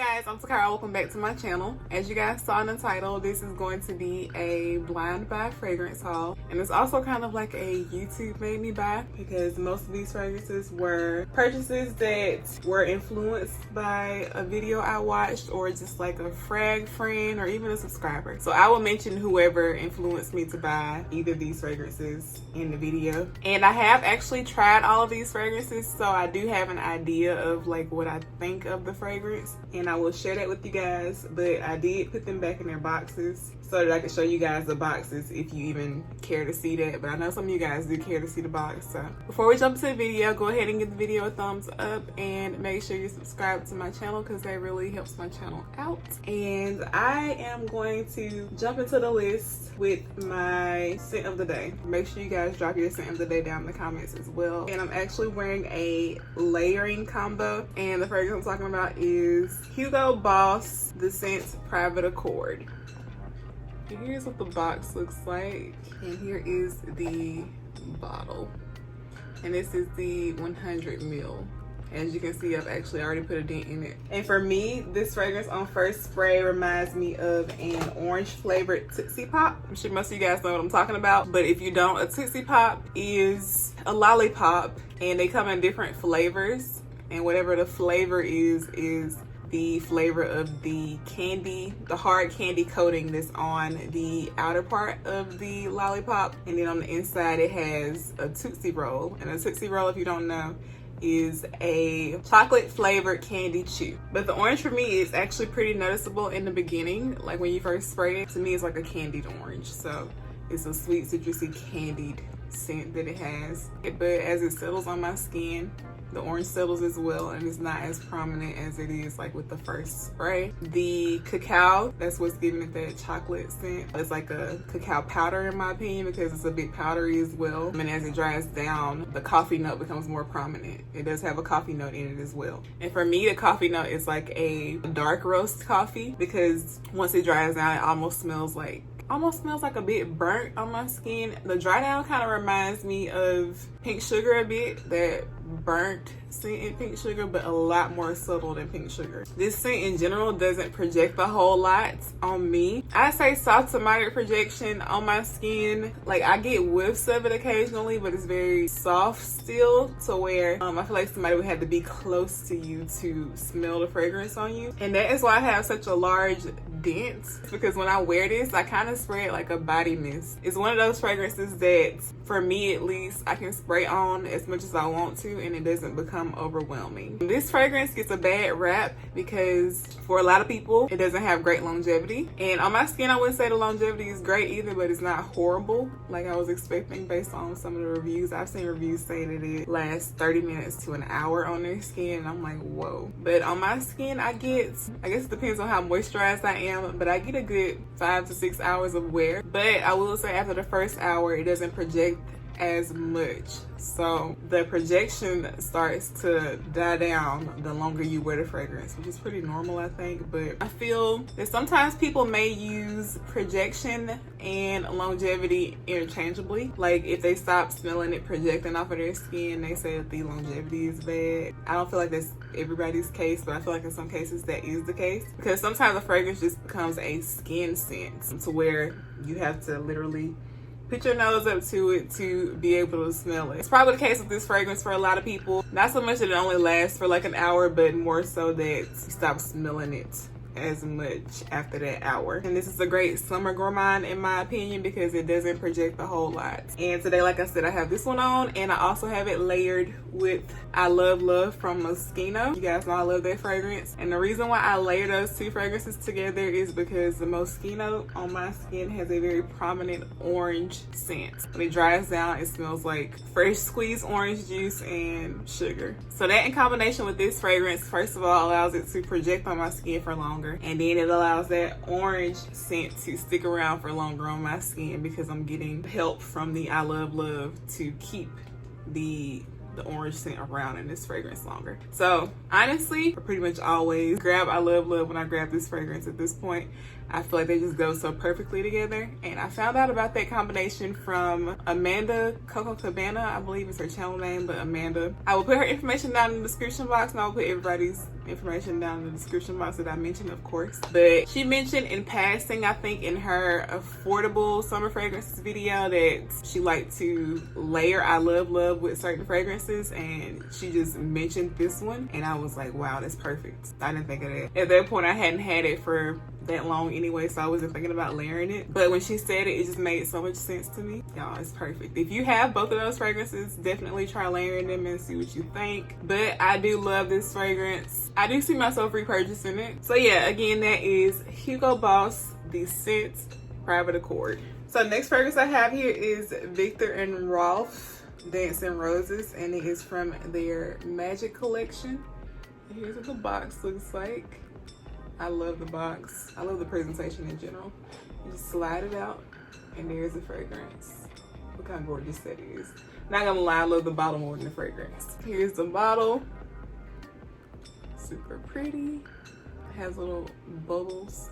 guys, I'm Takira. Welcome back to my channel. As you guys saw in the title, this is going to be a blind buy fragrance haul, and it's also kind of like a YouTube made me buy, because most of these fragrances were purchases that were influenced by a video I watched, or just like a frag friend, or even a subscriber. So I will mention whoever influenced me to buy either of these fragrances in the video. And I have actually tried all of these fragrances, so I do have an idea of like what I think of the fragrance, and I will share that with you guys. But I did put them back in their boxes so that I can show you guys the boxes if you even care to see that. But I know some of you guys do care to see the box. So before we jump into the video, go ahead and give the video a thumbs up and make sure you subscribe to my channel, because that really helps my channel out. And I am going to jump into the list with my scent of the day. Make sure you guys drop your scent of the day down in the comments as well. And I'm actually wearing a layering combo, and the fragrance I'm talking about is Hugo Boss the scent Private Accord. Here's what the box looks like, and here is the bottle, and this is the 100 ml. As you can see, I've actually already put a dent in it. And for me, this fragrance on first spray reminds me of an orange flavored Tootsie Pop. I'm sure most of you guys know what I'm talking about, but if you don't, a Tootsie Pop is a lollipop, and they come in different flavors, and whatever the flavor is the flavor of the candy, the hard candy coating that's on the outer part of the lollipop, and then on the inside it has a Tootsie Roll. And a Tootsie Roll, if you don't know, is a chocolate flavored candy chew. But the orange for me is actually pretty noticeable in the beginning. Like when you first spray it, to me it's like a candied orange. So it's a sweet citrusy candied scent that it has. But as it settles on my skin, the orange settles as well, and it's not as prominent as it is like with the first spray. The cacao, that's what's giving it that chocolate scent. It's like a cacao powder in my opinion, because it's a bit powdery as well. And as it dries down, the coffee note becomes more prominent. It does have a coffee note in it as well. And for me, the coffee note is like a dark roast coffee, because once it dries down, it almost smells like a bit burnt on my skin. The dry down kind of reminds me of Pink Sugar a bit, that burnt scent in Pink Sugar, but a lot more subtle than Pink Sugar. This scent in general doesn't project a whole lot on me. I say soft to moderate projection on my skin. Like I get whiffs of it occasionally, but it's very soft still, to where I feel like somebody would have to be close to you to smell the fragrance on you. And that is why I have such a large dent, because when I wear this, I kind of spray it like a body mist. It's one of those fragrances that, for me at least, I can spray on as much as I want to, and it doesn't become overwhelming. This fragrance gets a bad rap because for a lot of people, it doesn't have great longevity. And on my skin, I wouldn't say the longevity is great either, but it's not horrible like I was expecting based on some of the reviews. I've seen reviews saying that it lasts 30 minutes to an hour on their skin, and I'm like, whoa. But on my skin, I guess it depends on how moisturized I am, but I get a good 5 to 6 hours of wear. But I will say after the first hour, it doesn't project as much. So the projection starts to die down the longer you wear the fragrance, which is pretty normal, I think. But I feel that sometimes people may use projection and longevity interchangeably. Like if they stop smelling it projecting off of their skin, they say that the longevity is bad. I don't feel like that's everybody's case, but I feel like in some cases that is the case, because sometimes a fragrance just becomes a skin scent to where you have to literally put your nose up to it to be able to smell it. It's probably the case with this fragrance for a lot of people. Not so much that it only lasts for like an hour, but more so that you stop smelling it as much after that hour. And this is a great summer gourmand in my opinion, because it doesn't project a whole lot. And today, like I said, I have this one on, and I also have it layered with I Love Love from Moschino. You guys know I love that fragrance, and the reason why I layer those two fragrances together is because the Moschino on my skin has a very prominent orange scent. When it dries down, it smells like fresh squeezed orange juice and sugar. So that in combination with this fragrance, first of all, allows it to project on my skin for longer, and then it allows that orange scent to stick around for longer on my skin, because I'm getting help from the I Love Love to keep the orange scent around in this fragrance longer. So honestly, I pretty much always grab I Love Love when I grab this fragrance at this point. I feel like they just go so perfectly together. And I found out about that combination from Amanda Coco Cabana. I believe it's her channel name, but Amanda. I will put her information down in the description box, and I will put everybody's information down in the description box that I mentioned, of course. But she mentioned in passing, I think in her affordable summer fragrances video, that she liked to layer I love with certain fragrances, and she just mentioned this one, and I was like, wow, that's perfect. I didn't think of that. At that point, I hadn't had it for that long anyway, so I wasn't thinking about layering it. But when she said it, it just made so much sense to me. Y'all, it's perfect. If you have both of those fragrances, definitely try layering them and see what you think. But I do love this fragrance. I do see myself repurchasing it. So yeah, again, that is Hugo Boss, the Scent Private Accord. So next fragrance I have here is Viktor and Rolf Dancing Roses, and it is from their Magic collection. Here's what the box looks like. I love the box. I love the presentation in general. You just slide it out, and there's the fragrance. Look how gorgeous that is. Not gonna lie, I love the bottle more than the fragrance. Here's the bottle. Super pretty. It has little bubbles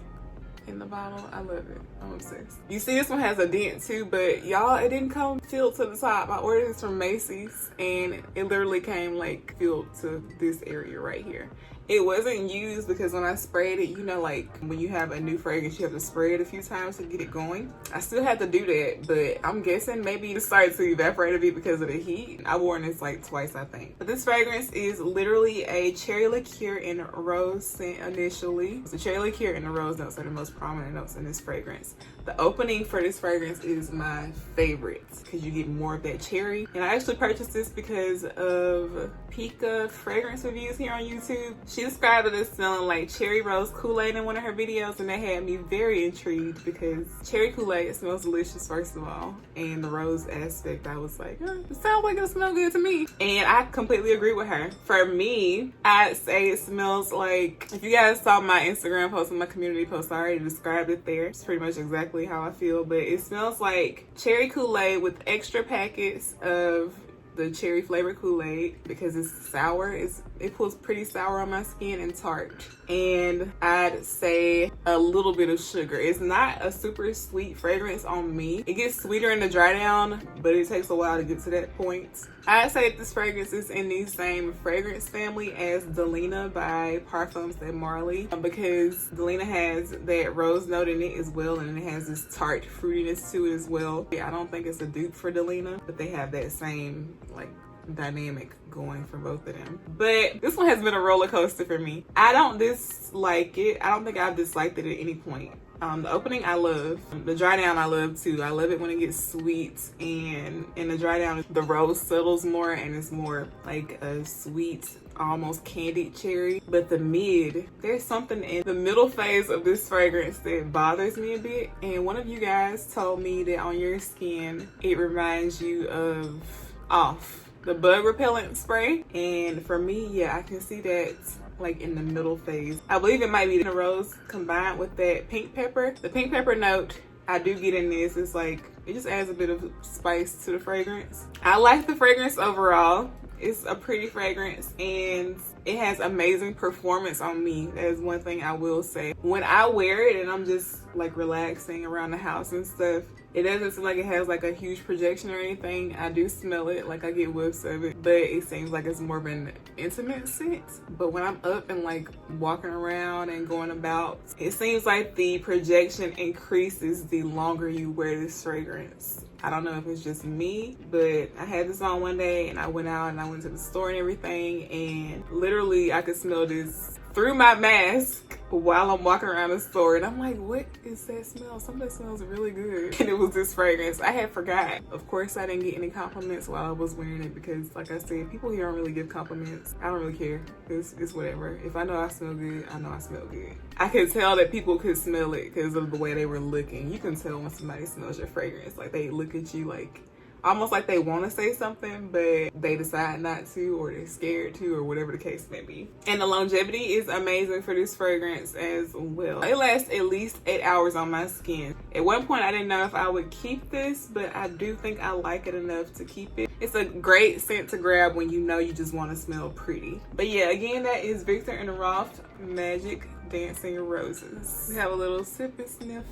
in the bottle. I love it. I'm obsessed. You see this one has a dent too, but y'all, it didn't come filled to the top. I ordered this from Macy's, and it literally came like filled to this area right here. It wasn't used because when I sprayed it, you know, like when you have a new fragrance, you have to spray it a few times to get it going. I still had to do that, but I'm guessing maybe it started to evaporate a bit because of the heat. I wore this like twice, I think. But this fragrance is literally a cherry liqueur and rose scent initially. So cherry liqueur and the rose notes are the most prominent notes in this fragrance. The opening for this fragrance is my favorite because you get more of that cherry. And I actually purchased this because of Pika fragrance reviews here on YouTube. She described it as smelling like cherry rose Kool-Aid in one of her videos, and that had me very intrigued because cherry Kool-Aid smells delicious, first of all, and the rose aspect, I was like, oh, it sounds like it smells good to me. And I completely agree with her. For me, I'd say it smells like, if you guys saw my Instagram post and my community post, I already described it there. It's pretty much exactly how I feel, but it smells like cherry Kool-Aid with extra packets of the cherry flavored Kool-Aid because it's sour. It feels pretty sour on my skin and tart. And I'd say a little bit of sugar. It's not a super sweet fragrance on me. It gets sweeter in the dry down, but it takes a while to get to that point. I'd say this fragrance is in the same fragrance family as Delina by Perfumes de Marly, because Delina has that rose note in it as well, and it has this tart fruitiness to it as well. I don't think it's a dupe for Delina, but they have that same like dynamic going for both of them. But this one has been a roller coaster for me. I don't dislike it. I don't think I've disliked it at any point. The opening I love. The dry down I love too. I love it when it gets sweet, and in the dry down the rose settles more and it's more like a sweet, almost candied cherry. But the mid, there's something in the middle phase of this fragrance that bothers me a bit. And one of you guys told me that on your skin it reminds you of Off, the bug repellent spray. And for me, yeah, I can see that like in the middle phase. I believe it might be the rose combined with that pink pepper. The pink pepper note I do get in this. It's like, it just adds a bit of spice to the fragrance. I like the fragrance overall. It's a pretty fragrance and it has amazing performance on me. That is one thing I will say. When I wear it and I'm just like relaxing around the house and stuff, it doesn't seem like it has like a huge projection or anything. I do smell it, like I get whiffs of it, but it seems like it's more of an intimate scent. But when I'm up and like walking around and going about, it seems like the projection increases the longer you wear this fragrance. I don't know if it's just me, but I had this on one day and I went out and I went to the store and everything, and literally I could smell this through my mask while I'm walking around the store, and I'm like, what is that smell? Something smells really good. And it was this fragrance. I had forgot. Of course, I didn't get any compliments while I was wearing it because, like I said, people here don't really give compliments. I don't really care. It's whatever. If I know I smell good, I know I smell good. I could tell that people could smell it because of the way they were looking. You can tell when somebody smells your fragrance. Like, they look at you like, almost like they want to say something, but they decide not to, or they're scared to, or whatever the case may be. And the longevity is amazing for this fragrance as well. It lasts at least 8 hours on my skin. At one point, I didn't know if I would keep this, but I do think I like it enough to keep it. It's a great scent to grab when you know you just want to smell pretty. But yeah, again, that is Viktor and Rolf Magic Dancing Roses. We have a little sip and sniff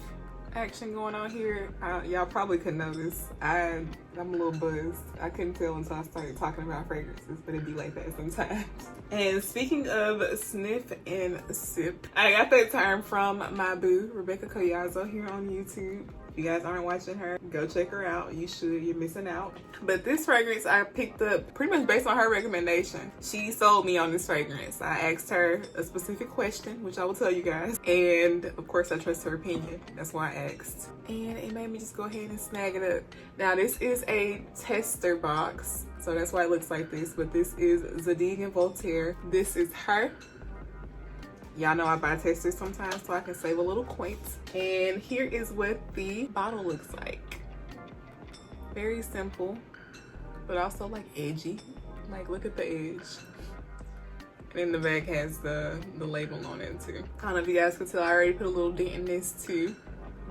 action going on here. Y'all probably couldn't notice. I'm a little buzzed. I couldn't tell until I started talking about fragrances, but it'd be like that sometimes. And speaking of sniff and sip, I got that term from my boo, Rebecca Collazo, here on YouTube. If you guys aren't watching her, go check her out. You should, you're missing out. But this fragrance I picked up pretty much based on her recommendation. She sold me on this fragrance. I asked her a specific question, which I will tell you guys. And of course I trust her opinion. That's why I asked. And it made me just go ahead and snag it up. Now this is a tester box, so that's why it looks like this. But this is Zadig Voltaire. This is her. Y'all know I buy testers sometimes so I can save a little coin. And here is what the bottle looks like. Very simple, but also like edgy. Like look at the edge. And then the bag has the label on it too. I don't know if you guys can tell, I already put a little dent in this too.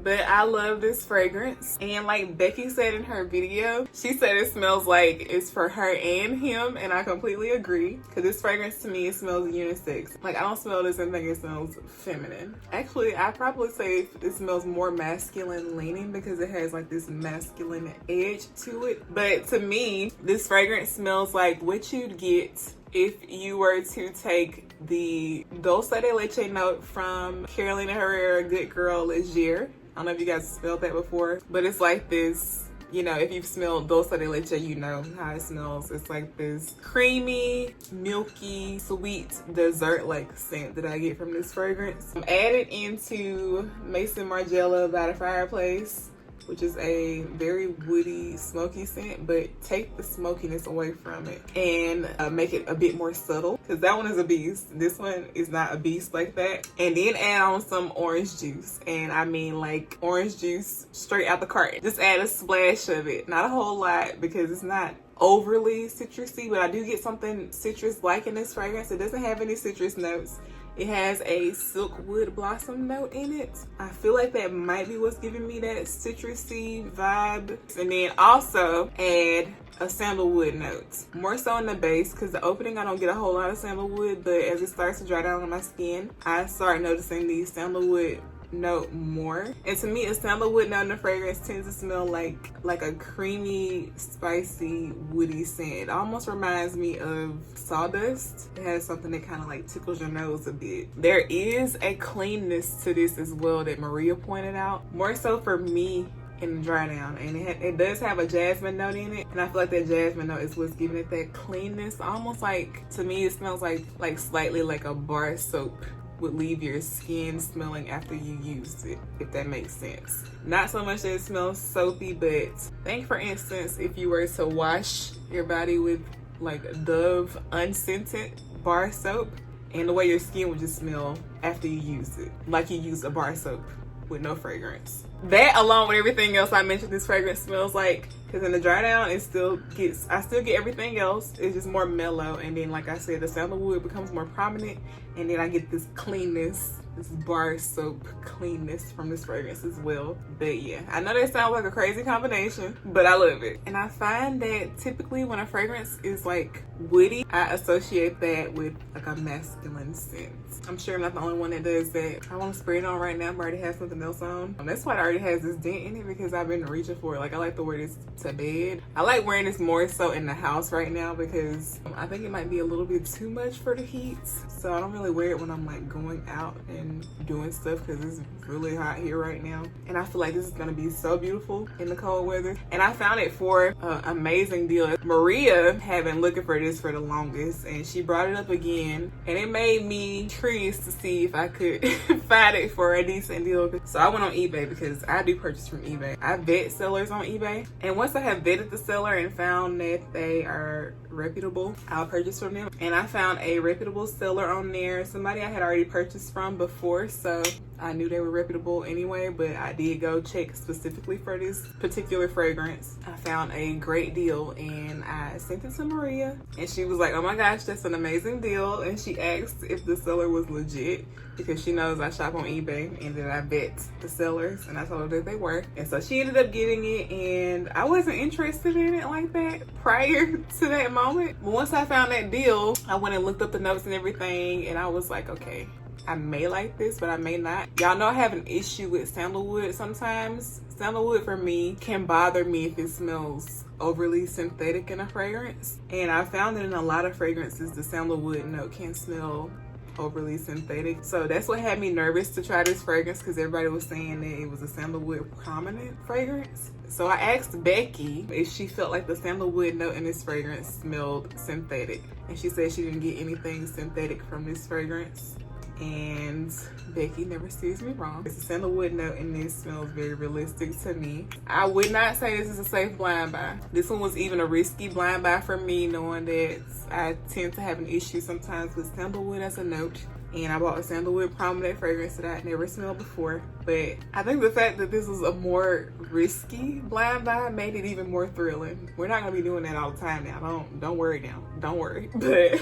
But I love this fragrance. And like Becky said in her video, she said it smells like it's for her and him. And I completely agree. Because this fragrance to me, it smells unisex. Like I don't smell this and think it smells feminine. Actually, I probably say it smells more masculine leaning because it has like this masculine edge to it. But to me, this fragrance smells like what you'd get if you were to take the Dulce de Leche note from Carolina Herrera Good Girl Leger. I don't know if you guys smelled that before, but it's like this, you know, if you've smelled Dulce de Leche, you know how it smells. It's like this creamy, milky, sweet, dessert-like scent that I get from this fragrance. I'm added into Mason Margiela by the Fireplace, which is a very woody, smoky scent, but take the smokiness away from it and make it a bit more subtle, because that one is a beast. This one is not a beast like that. And then add on some orange juice, and I mean like orange juice straight out the carton. Just add a splash of it, not a whole lot because it's not overly citrusy, but I do get something citrus-like in this fragrance. It doesn't have any citrus notes. It has a silk wood blossom note in it. I feel like that might be what's giving me that citrusy vibe. And then also add a sandalwood note. More so in the base, because the opening I don't get a whole lot of sandalwood, but as it starts to dry down on my skin, I start noticing the sandalwood note more. And to me, a sandalwood note in a fragrance tends to smell like a creamy, spicy, woody scent. It almost reminds me of sawdust. It has something that kind of like tickles your nose a bit. There is a cleanness to this as well that Maria pointed out, more so for me in the dry down, and it does have a jasmine note in it, and I feel like that jasmine note is what's giving it that cleanness. Almost like, to me, it smells like slightly like a bar soap would leave your skin smelling after you used it, if that makes sense. Not so much that it smells soapy, but think for instance if you were to wash your body with like Dove unscented bar soap, and the way your skin would just smell after you used it, like you used a bar soap with no fragrance. That along with everything else I mentioned this fragrance smells like, because in the dry down I still get everything else. It's just more mellow, and then like I said, the sandalwood becomes more prominent, and then I get this cleanness, this bar soap cleanness from this fragrance as well. But yeah, I know that sounds like a crazy combination, but I love it. And I find that typically when a fragrance is like woody, I associate that with like a masculine scent. I'm sure I'm not the only one that does that. I want to spray it on right now, but I already have something else on. That's why it already has this dent in it, because I've been reaching for it. Like I like to wear this to bed. I like wearing this more so in the house right now because I think it might be a little bit too much for the heat. So I don't really wear it when I'm like going out and doing stuff, because it's really hot here right now. And I feel like this is gonna be so beautiful in the cold weather. And I found it for an amazing deal. Maria had been looking for this for the longest, and she brought it up again, and it made me curious to see if I could find it for a decent deal. So I went on eBay, because I do purchase from eBay. I vet sellers on eBay, and once I have vetted the seller and found that they are reputable, I'll purchase from them. And I found a reputable seller on there, somebody I had already purchased from before, so I knew they were reputable anyway, but I did go check specifically for this particular fragrance. I found a great deal and I sent it to Maria, and she was like, oh my gosh, that's an amazing deal. And she asked if the seller was legit, because she knows I shop on eBay and that I vet the sellers, and I told her that they were. And so she ended up getting it, and I wasn't interested in it like that prior to that moment. But once I found that deal, I went and looked up the notes and everything, and I was like, okay, I may like this, but I may not. Y'all know I have an issue with sandalwood sometimes. Sandalwood for me can bother me if it smells overly synthetic in a fragrance. And I found that in a lot of fragrances, the sandalwood note can smell overly synthetic. So that's what had me nervous to try this fragrance, because everybody was saying that it was a sandalwood prominent fragrance. So I asked Becky if she felt like the sandalwood note in this fragrance smelled synthetic, and she said she didn't get anything synthetic from this fragrance. And Becky never steers me wrong. It's a sandalwood note and this smells very realistic to me. I would not say this is a safe blind buy. This one was even a risky blind buy for me, knowing that I tend to have an issue sometimes with sandalwood as a note. And I bought a sandalwood prominent fragrance that I had never smelled before. But I think the fact that this was a more risky blind buy made it even more thrilling. We're not gonna be doing that all the time now. Don't worry now. Don't worry. But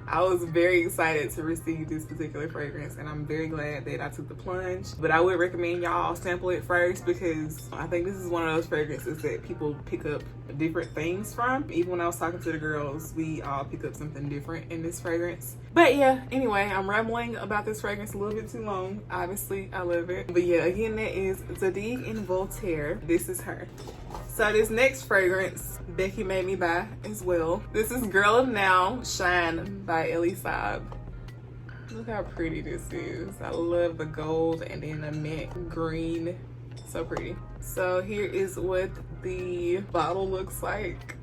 I was very excited to receive this particular fragrance, and I'm very glad that I took the plunge. But I would recommend y'all sample it first, because I think this is one of those fragrances that people pick up different things from. Even when I was talking to the girls, we all pick up something different in this fragrance. But yeah, anyway, I'm rambling about this fragrance a little bit too long. Obviously, I love it. But yeah, again, that is Zadig Voltaire. This is her. So this next fragrance, Becky made me buy as well. This is Girl of Now Shine by Elie Saab. Look how pretty this is. I love the gold and then the mint green. So pretty. So here is what the bottle looks like.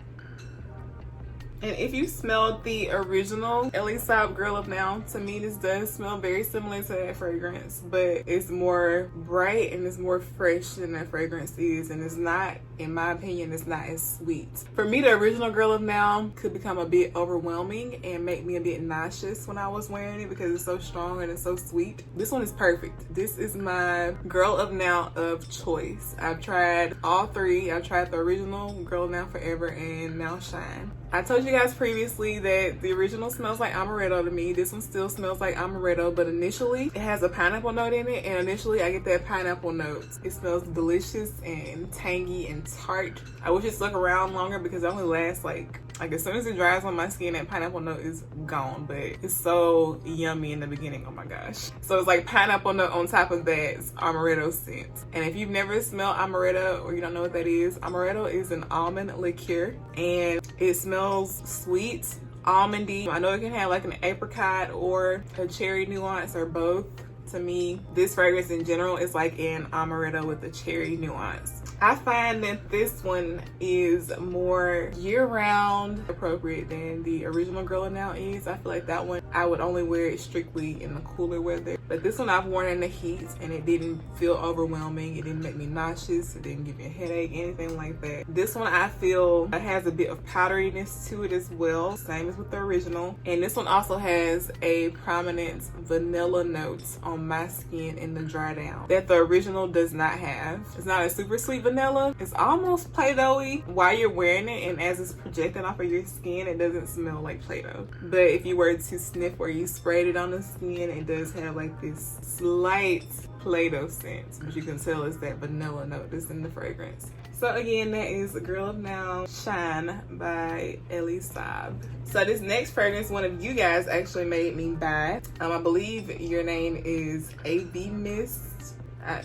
And if you smelled the original Elie Saab Girl of Now, to me this does smell very similar to that fragrance, but it's more bright and it's more fresh than that fragrance is, and it's not, in my opinion, it's not as sweet. For me, the original Girl of Now could become a bit overwhelming and make me a bit nauseous when I was wearing it, because it's so strong and it's so sweet. This one is perfect. This is my Girl of Now of choice. I've tried all three. I've tried the original Girl of Now Forever and Now Shine. I told you guys previously that the original smells like amaretto to me. This one still smells like amaretto, but initially it has a pineapple note in it, and initially I get that pineapple note. It smells delicious and tangy and tart. I wish it stuck around longer, because it only lasts like as soon as it dries on my skin, that pineapple note is gone, but it's so yummy in the beginning. Oh my gosh. So it's like pineapple note on top of that amaretto scent. And if you've never smelled amaretto, or you don't know what that is, amaretto is an almond liqueur, and it smells sweet, almondy. I know it can have like an apricot or a cherry nuance, or both. To me, this fragrance in general is like an amaretto with a cherry nuance. I find that this one is more year-round appropriate than the original Girl of Now is. I feel like that one, I would only wear it strictly in the cooler weather. But this one I've worn in the heat, and it didn't feel overwhelming. It didn't make me nauseous. It didn't give me a headache, anything like that. This one I feel it has a bit of powderiness to it as well, same as with the original. And this one also has a prominent vanilla note on my skin in the dry down that the original does not have. It's not a super sweet vanilla. It's almost Play-Doh-y while you're wearing it, and as it's projecting off of your skin, it doesn't smell like Play-Doh. But if you were to sniff where you sprayed it on the skin, it does have like this slight Play-Doh scent, but you can tell it's that vanilla note that's in the fragrance. So again, that is Girl of Now Shine by Elie Saab. So this next fragrance, one of you guys actually made me buy. I believe your name is AB Mist.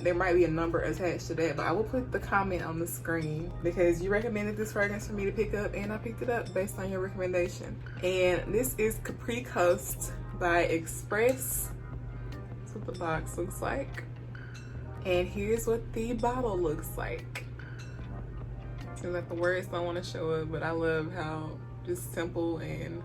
There might be a number attached to that, but I will put the comment on the screen, because you recommended this fragrance for me to pick up, and I picked it up based on your recommendation. And this is Capri Coast by Express. That's what the box looks like. And here's what the bottle looks like. Seems like the words don't want to show up, but I love how just simple and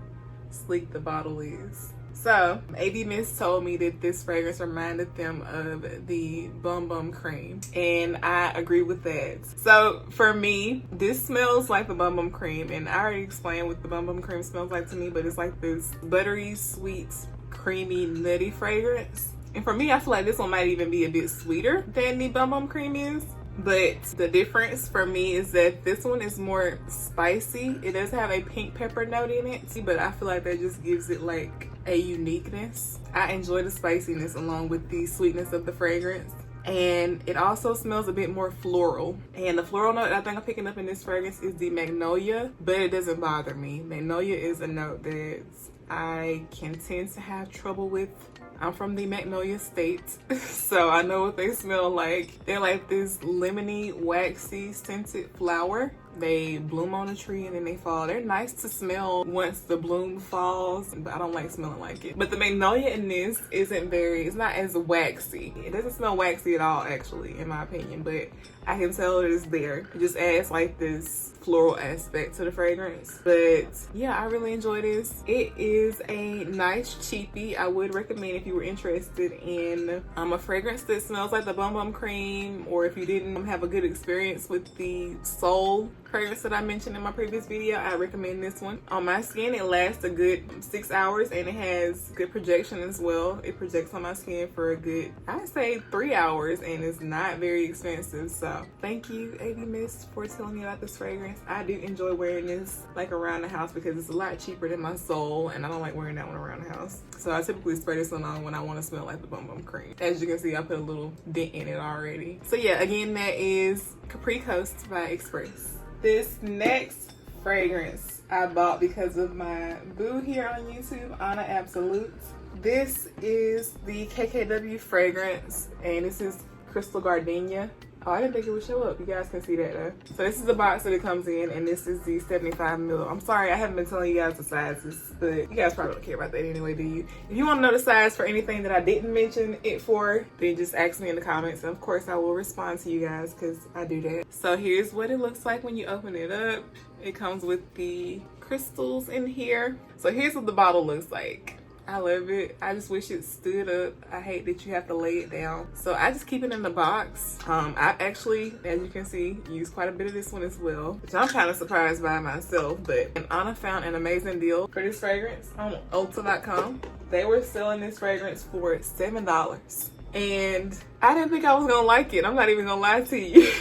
sleek the bottle is. So, AB Mist told me that this fragrance reminded them of the Bum Bum Cream, and I agree with that. So, for me, this smells like the Bum Bum Cream, and I already explained what the Bum Bum Cream smells like to me, but it's like this buttery, sweet, creamy, nutty fragrance. And for me, I feel like this one might even be a bit sweeter than the Bum Bum Cream is. But the difference for me is that this one is more spicy. It does have a pink pepper note in it, but I feel like that just gives it like a uniqueness. I enjoy the spiciness along with the sweetness of the fragrance. And it also smells a bit more floral. And the floral note I think I'm picking up in this fragrance is the magnolia, but it doesn't bother me. Magnolia is a note that I can tend to have trouble with. I'm from the Magnolia State, so I know what they smell like. They're like this lemony, waxy, scented flower. They bloom on a tree and then they fall. They're nice to smell once the bloom falls, but I don't like smelling like it. But the magnolia in this it's not as waxy. It doesn't smell waxy at all, actually, in my opinion, but I can tell it is there. It just adds like this floral aspect to the fragrance. But yeah, I really enjoy this. It is a nice cheapie. I would recommend if you were interested in a fragrance that smells like the Bum Bum Cream, or if you didn't have a good experience with the Soul fragrance that I mentioned in my previous video, I recommend this one. On my skin, it lasts a good 6 hours and it has good projection as well. It projects on my skin for a good, I'd say 3 hours, and it's not very expensive. So thank you, AD Mist, for telling me about this fragrance. I do enjoy wearing this like around the house because it's a lot cheaper than my Soul, and I don't like wearing that one around the house. So I typically spray this one on when I want to smell like the Bum Bum Cream. As you can see, I put a little dent in it already. So yeah, again, that is Capri Coast by Express. This next fragrance I bought because of my boo here on YouTube, Anna Absolute. This is the KKW fragrance, and this is Crystal Gardenia. Oh, I didn't think it would show up. You guys can see that though. So this is the box that it comes in, and this is the 75 ml. I'm sorry, I haven't been telling you guys the sizes, but you guys probably don't care about that anyway, do you? If you want to know the size for anything that I didn't mention it for, then just ask me in the comments. And of course, I will respond to you guys because I do that. So here's what it looks like when you open it up. It comes with the crystals in here. So here's what the bottle looks like. I love it. I just wish it stood up. I hate that you have to lay it down. So I just keep it in the box. I actually, as you can see, use quite a bit of this one as well, which I'm kind of surprised by myself. But Anna found an amazing deal for this fragrance on Ulta.com. They were selling this fragrance for $7. And I didn't think I was gonna like it. I'm not even gonna lie to you.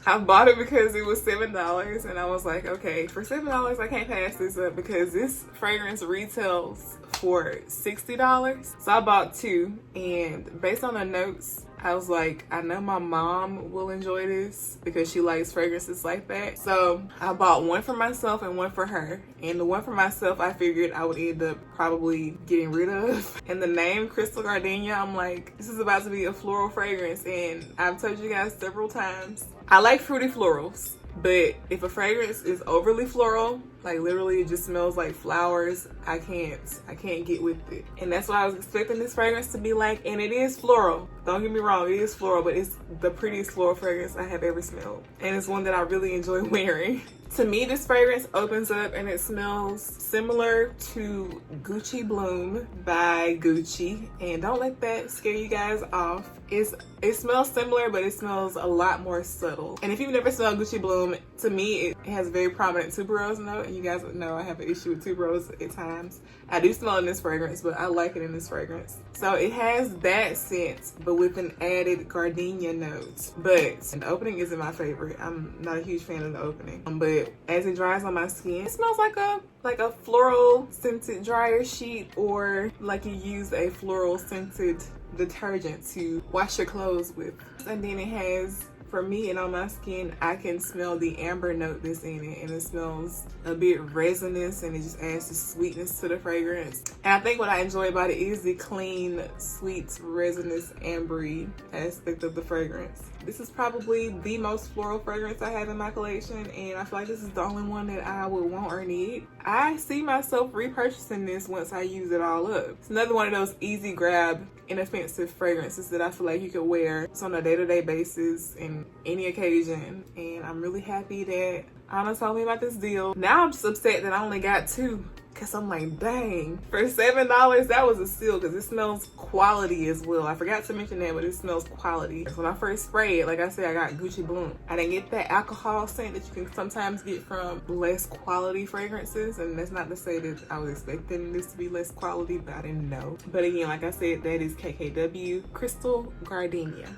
I bought it because it was $7, and I was like, okay, for $7 I can't pass this up because this fragrance retails for $60. So I bought two, and based on the notes, I was like, I know my mom will enjoy this because she likes fragrances like that. So I bought one for myself and one for her. And the one for myself, I figured I would end up probably getting rid of. And the name Crystal Gardenia, I'm like, this is about to be a floral fragrance. And I've told you guys several times, I like fruity florals. But if a fragrance is overly floral, like literally it just smells like flowers, I can't get with it. And that's what I was expecting this fragrance to be like. And it is floral. Don't get me wrong, it is floral, but it's the prettiest floral fragrance I have ever smelled. And it's one that I really enjoy wearing. To me, this fragrance opens up and it smells similar to Gucci Bloom by Gucci. And don't let that scare you guys off. It smells similar, but it smells a lot more subtle. And if you've never smelled Gucci Bloom, to me, it has a very prominent tuberose note. And you guys know I have an issue with tuberose at times. I do smell it in this fragrance, but I like it in this fragrance. So it has that scent, but with an added gardenia note. But the opening isn't my favorite. I'm not a huge fan of the opening. But as it dries on my skin, it smells like a floral scented dryer sheet, or like you use a floral scented detergent to wash your clothes with. And then it has, for me and on my skin, I can smell the amber note that's in it, and it smells a bit resinous, and it just adds the sweetness to the fragrance. And I think what I enjoy about it is the clean, sweet, resinous, ambery aspect of the fragrance. This is probably the most floral fragrance I have in my collection, and I feel like this is the only one that I would want or need. I see myself repurchasing this once I use it all up. It's another one of those easy grab, inoffensive fragrances that I feel like you could wear on a day-to-day basis in any occasion. And I'm really happy that Anna told me about this deal. Now I'm just upset that I only got two because I'm like, dang, for $7 that was a steal, because it smells quality as well. I forgot to mention that, but it smells quality. When I first sprayed it, like I said, I got Gucci Bloom. I didn't get that alcohol scent that you can sometimes get from less quality fragrances, and that's not to say that I was expecting this to be less quality, but I didn't know. But again, like I said, that is KKW Crystal Gardenia.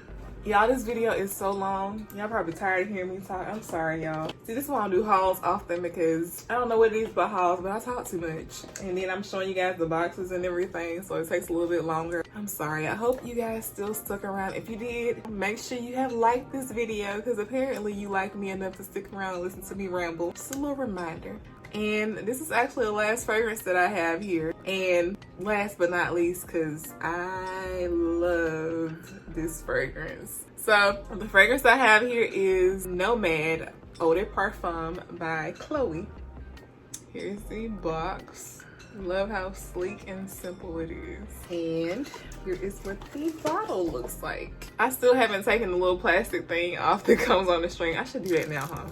Y'all, this video is so long. Y'all probably tired of hearing me talk. I'm sorry, y'all. See, this is why I don't do hauls often, because I don't know what it is about hauls, but I talk too much. And then I'm showing you guys the boxes and everything, so it takes a little bit longer. I'm sorry. I hope you guys still stuck around. If you did, make sure you have liked this video, because apparently you like me enough to stick around and listen to me ramble. Just a little reminder. And this is actually the last fragrance that I have here. And last but not least, because I love this fragrance. So the fragrance I have here is Nomad Eau de Parfum by Chloe. Here's the box. Love how sleek and simple it is. And here is what the bottle looks like. I still haven't taken the little plastic thing off that comes on the string. I should do that now, huh?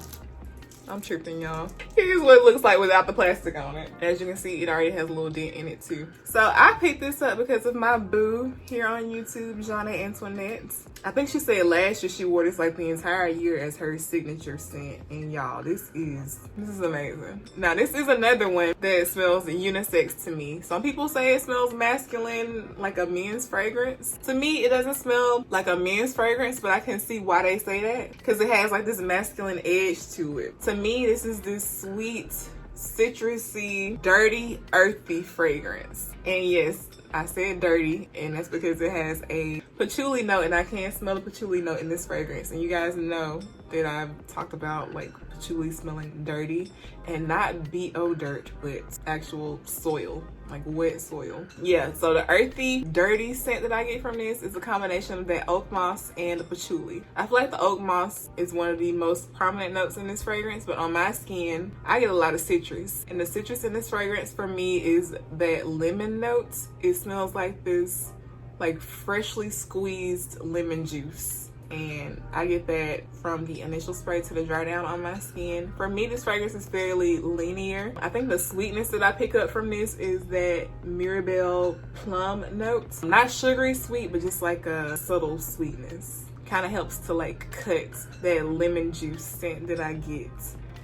I'm tripping, y'all. Here's what it looks like without the plastic on it. As you can see, it already has a little dent in it too. So I picked this up because of my boo here on YouTube, Jana Antoinette. I think she said last year she wore this like the entire year as her signature scent. And y'all, this is amazing. Now this is another one that smells unisex to me. Some people say it smells masculine, like a men's fragrance. To me, it doesn't smell like a men's fragrance, but I can see why they say that, because it has like this masculine edge to it. To me, this is this sweet, citrusy, dirty, earthy fragrance. And yes, I said dirty, and that's because it has a patchouli note, and I can smell the patchouli note in this fragrance. And you guys know that I've talked about like patchouli smelling dirty, and not BO dirt, but actual soil, like wet soil. Yeah, so the earthy, dirty scent that I get from this is a combination of that oak moss and the patchouli. I feel like the oak moss is one of the most prominent notes in this fragrance, but on my skin, I get a lot of citrus. And the citrus in this fragrance for me is that lemon note. It smells like this, like freshly squeezed lemon juice. And I get that from the initial spray to the dry down on my skin. For me, this fragrance is fairly linear. I think the sweetness that I pick up from this is that Mirabelle plum note. Not sugary sweet, but just like a subtle sweetness. Kind of helps to like cut that lemon juice scent that I get.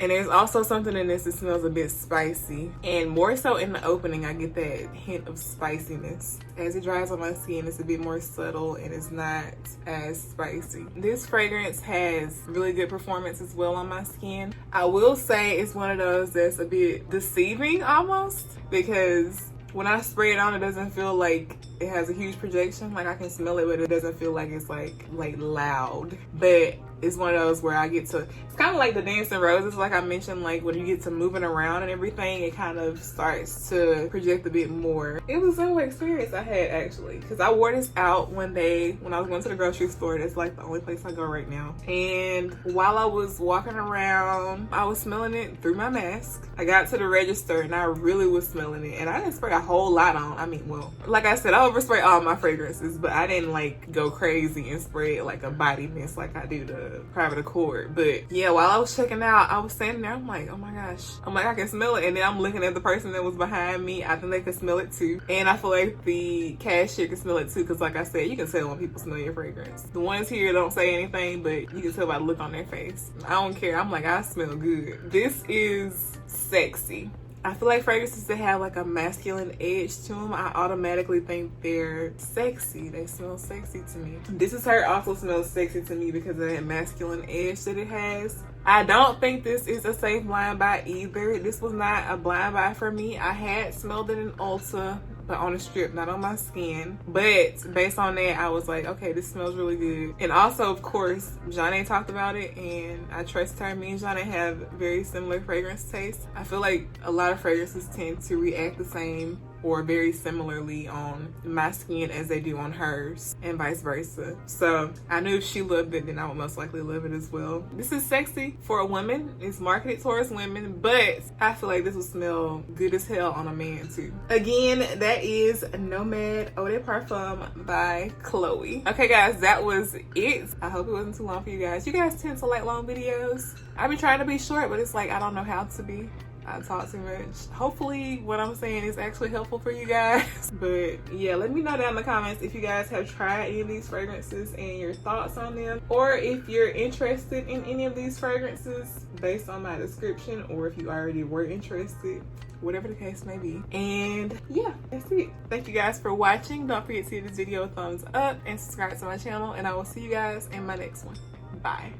And there's also something in this that smells a bit spicy. And more so in the opening, I get that hint of spiciness. As it dries on my skin, it's a bit more subtle and it's not as spicy. This fragrance has really good performance as well on my skin. I will say it's one of those that's a bit deceiving almost, because when I spray it on, it doesn't feel like it has a huge projection. Like I can smell it, but it doesn't feel like it's like loud. But it's one of those where I get to, it's kind of like the Dancing Roses, like I mentioned, like when you get to moving around and everything, it kind of starts to project a bit more. It was a new experience I had actually, because I wore this out one day when I was going to the grocery store. That's like the only place I go right now. And while I was walking around, I was smelling it through my mask. I got to the register and I really was smelling it, and I didn't spray a whole lot on. I mean, well, like I said, I overspray all my fragrances, but I didn't like go crazy and spray it like a body mist like I do the Private Accord. But yeah, while I was checking out, I was standing there, I'm like, oh my gosh, I'm like, I can smell it. And then I'm looking at the person that was behind me. I think they could smell it too, and I feel like the cashier can smell it too, because like I said, you can tell when people smell your fragrance. The ones here don't say anything, but you can tell by the look on their face. I don't care. I'm like, I smell good. This is sexy. I feel like fragrances that have like a masculine edge to them, I automatically think they're sexy. They smell sexy to me. This is her also smells sexy to me because of that masculine edge that it has. I don't think this is a safe blind buy either. This was not a blind buy for me. I had smelled it in Ulta, but on a strip, not on my skin. But based on that, I was like, okay, this smells really good. And also, of course, Jana talked about it, and I trust her. Me and Jana have very similar fragrance tastes. I feel like a lot of fragrances tend to react the same or very similarly on my skin as they do on hers, and vice versa. So I knew if she loved it, then I would most likely love it as well. This is sexy for a woman. It's marketed towards women, but I feel like this will smell good as hell on a man too. Again, that is Nomad Eau de Parfum by Chloe. Okay guys, that was it. I hope it wasn't too long for you guys. You guys tend to like long videos. I've been trying to be short, but it's like I don't know how to be. I talk too much. Hopefully what I'm saying is actually helpful for you guys. But yeah, let me know down in the comments if you guys have tried any of these fragrances and your thoughts on them, or if you're interested in any of these fragrances based on my description, or if you already were interested, whatever the case may be. And yeah, that's it. Thank you guys for watching. Don't forget to give this video a thumbs up and subscribe to my channel, and I will see you guys in my next one. Bye.